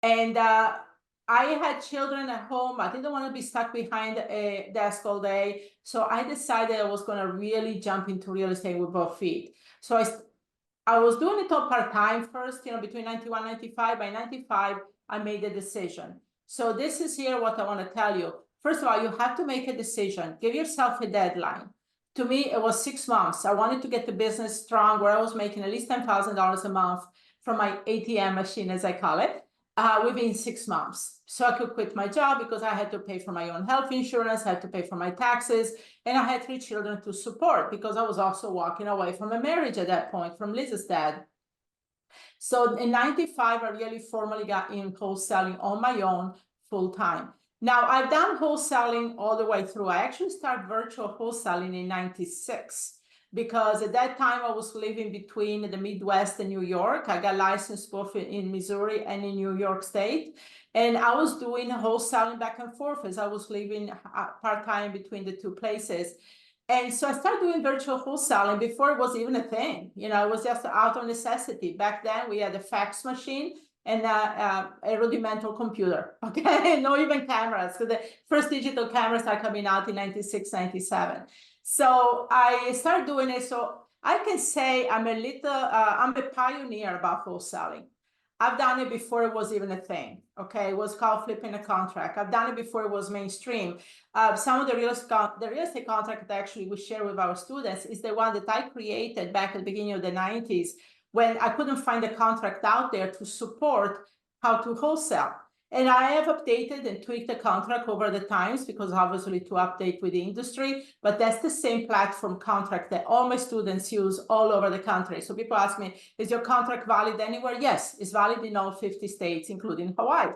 And I had children at home. I didn't want to be stuck behind a desk all day. So I decided I was going to really jump into real estate with both feet. So I was doing it all part-time first, between 91 and 95. By 95, I made a decision. So this is here what I want to tell you. First of all, you have to make a decision. Give yourself a deadline. To me, it was 6 months. I wanted to get the business strong where I was making at least $10,000 a month from my ATM machine, as I call it, within 6 months. So I could quit my job because I had to pay for my own health insurance, I had to pay for my taxes, and I had 3 children to support because I was also walking away from a marriage at that point from Liz's dad. So in 95, I really formally got in wholesaling on my own full time. Now I've done wholesaling all the way through. I actually started virtual wholesaling in 96 because at that time I was living between the Midwest and New York. I got licensed both in Missouri and in New York State. And I was doing wholesaling back and forth as I was living part-time between the two places. And so I started doing virtual wholesaling before it was even a thing. It was just out of necessity. Back then, we had a fax machine and a rudimental computer, okay? No even cameras. So the first digital cameras are coming out in 96, 97. So I started doing it. So I can say I'm a pioneer about wholesaling. I've done it before it was even a thing, okay? It was called flipping a contract. I've done it before it was mainstream. Some of the real estate contract that actually we share with our students is the one that I created back at the beginning of the 90s when I couldn't find a contract out there to support how to wholesale. And I have updated and tweaked the contract over the times because obviously to update with the industry, but that's the same platform contract that all my students use all over the country. So people ask me, is your contract valid anywhere? Yes, it's valid in all 50 states, including Hawaii.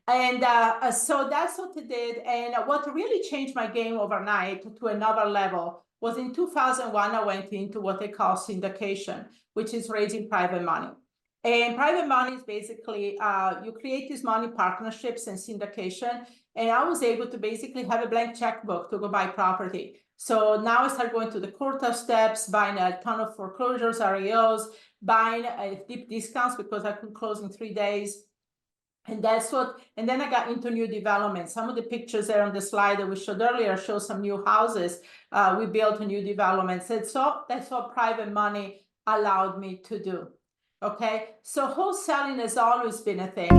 And so that's what it did. And what really changed my game overnight to another level was in 2001, I went into what they call syndication, which is raising private money. And private money is basically, you create these money partnerships and syndication. And I was able to basically have a blank checkbook to go buy property. So now I start going to the courthouse steps, buying a ton of foreclosures, REOs, buying deep discounts because I could close in 3 days. And then I got into new development. Some of the pictures there on the slide that we showed earlier show some new houses. We built a new developments. And so that's what private money allowed me to do. Okay, so wholesaling has always been a thing.